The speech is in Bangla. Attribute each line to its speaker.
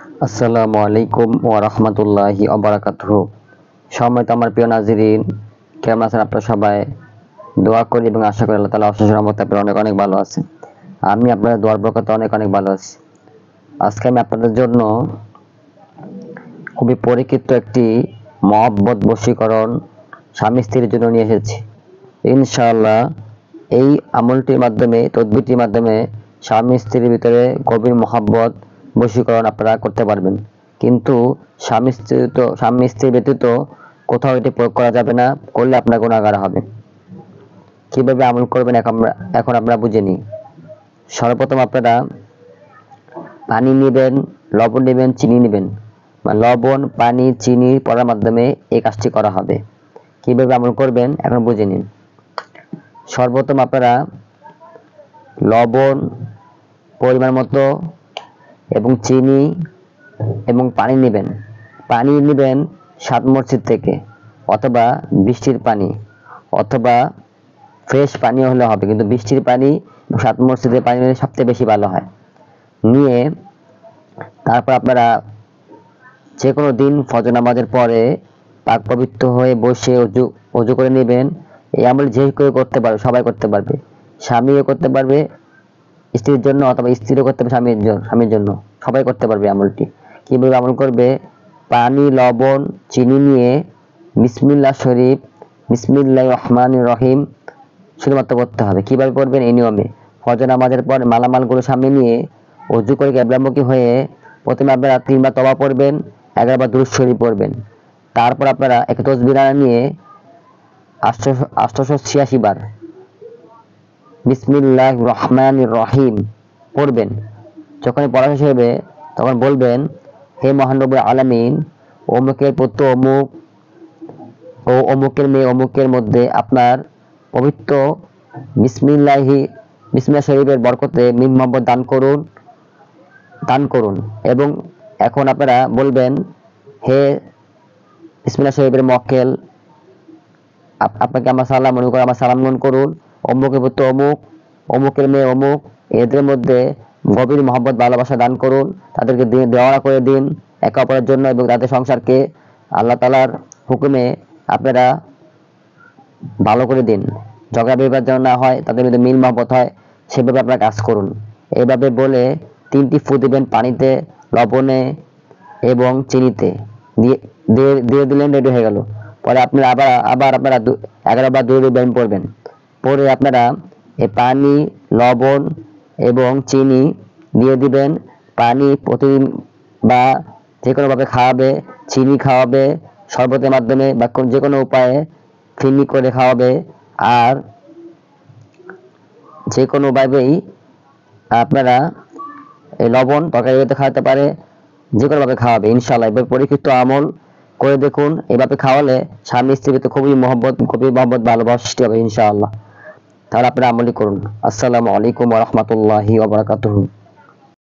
Speaker 1: আসসালামু আলাইকুম ওয়া রাহমাতুল্লাহি ওয়া বারাকাতুহু। সম্মানিত আমার প্রিয় নাজিরিন, কেমন আছেন আপনারা সবাই? দোয়া করি এবং আশা করি আল্লাহ তাআলা অশেষ রহমতে আপনারা অনেক অনেক ভালো আছেন। আমি আপনাদের দোয়ার বরকতে অনেক অনেক ভালো আছি। আজকে আমি আপনাদের জন্য খুবই পরীক্ষিত একটি মহব্বত বশীকরণ স্বামী স্ত্রীর জন্য নিয়ে এসেছি। ইনশাআল্লাহ এই আমলটির মাধ্যমে, তদবিরটির মাধ্যমে স্বামী স্ত্রীর ভিতরে গভীর মহব্বত বশীকরণ আপনারা করতে পারবেন। কিন্তু স্বামী স্ত্রী ব্যতীত কোথাও এটি প্রয়োগ করা যাবে না, করলে আপনার গুনাহগার হবে। কিভাবে আমল করবেন এখন আমরা বুঝে নিই। সর্বপ্রথম আপনারা পানি নেবেন, লবণ নেবেন, চিনি নেবেন। লবণ, পানি, চিনি পড়ার মাধ্যমে এই কাজটি করা হবে। কিভাবে আমল করবেন এখন বুঝে নিন। সর্বপ্রথম আপনারা লবণ পরিমাণ মতো এবং চিনি এবং পানি নেবেন। পানি নেবেন 7 মসজিদ থেকে, অথবা বৃষ্টির পানি, অথবা ফ্রেশ পানি হলে হবে, কিন্তু বৃষ্টির পানি 7 মসজিদের পানি নিলে সবচেয়ে বেশি ভালো হয়। নিয়ে তারপর আপনারা যে কোনো দিন ফজর নামাজের পরে পাক পবিত্র হয়ে বসে অজু করে নেবেন। এই আমল যে কেউ করতে পারবে, সবাই করতে পারবে। স্বামীও করতে পারবে স্ত্রীর জন্য, অথবা স্ত্রীও করতে পারবে স্বামীর জন্য, সবাই করতে পারবে আমলটি। কিভাবে আমল করবে? পানি, লবণ, চিনি নিয়ে বিসমিল্লাহ শরীফ, বিসমিল্লাহির রহমানির রহিম শুধুমাত্র পড়তে হবে। কিভাবে পড়বেন? এই নিয়মে ফজর নামাজের পর মালামালগুলো সামনে নিয়ে অজু করে কিবলামুখী হয়ে প্রথমে আপনারা 3 বার তওবা পড়বেন, 11 বার দুরূদ শরীফ পড়বেন। তারপর আপনারা এক তাসবিহ নিয়ে 886 বার বিসমিল্লাহির রহমানির রহিম পড়বেন। যখনই পড়া শেষ হবে তখন বলবেন, হে মহান রব্বুল আলামিন, অমুকের পুত্র অমুক ও অমুকের মেয়ে অমুকের মধ্যে আপনার পবিত্র বিসমিল্লাহ শরীফের বরকতে মিম মোহাম্মদ দান করুন। এবং এখন আপনারা বলবেন, হে বিসমিল্লাহ শরীফের মক্কেল, আপনাকে আমার সালাম মনে করে আমার সালাম গ্রহণ করুন। অমুকের পুত্র অমুক, অমুকের মেয়ে অমুক, এদের মধ্যে গভীর মহব্বত ভালোবাসা দান করুন, তাদেরকে দেওয়া করে দিন একে অপরের জন্য, এবং তাদের সংসারকে আল্লাহ তাআলার হুকুমে আপনারা ভালো করে দিন, ঝগড়া বিবাদ যেন না হয়, তাদের মধ্যে মিল মহব্বত হয়, সেভাবে আপনারা কাজ করুন। এইভাবে বলে 3টি ফু দিবেন পানিতে, লবণে এবং চিনিতে, দিয়ে দিলেন, রেডি হয়ে গেল। পরে আপনারা আবার আপনারা 11 বার দুরূদ ইব্রাহিম পড়বেন। পরে আপনারা এই পানি, লবণ এবং চিনি দিয়ে দিবেন। পানি প্রতিদিন বা যে কোনোভাবে খাওয়াবে, চিনি খাওয়াবে শরবতের মাধ্যমে বা যে কোনো উপায়ে ফিরনি করে খাওয়াবে, আর যে কোনোভাবেই আপনারা এই লবণ তরকারিতে খাওয়াতে পারে, যে কোনোভাবে খাওয়াবে ইনশাআল্লাহ। এবার পরীক্ষিত আমল করে দেখুন। এভাবে খাওয়ালে স্বামী স্ত্রীর ভিতরে খুবই মহব্বত ভালোবাসা সৃষ্টি হবে ইনশাআল্লাহ। তাহলে আপনারা আমলই করুন। আসসালামু আলাইকুম ওয়া রাহমাতুল্লাহি ওয়া বারাকাতুহু।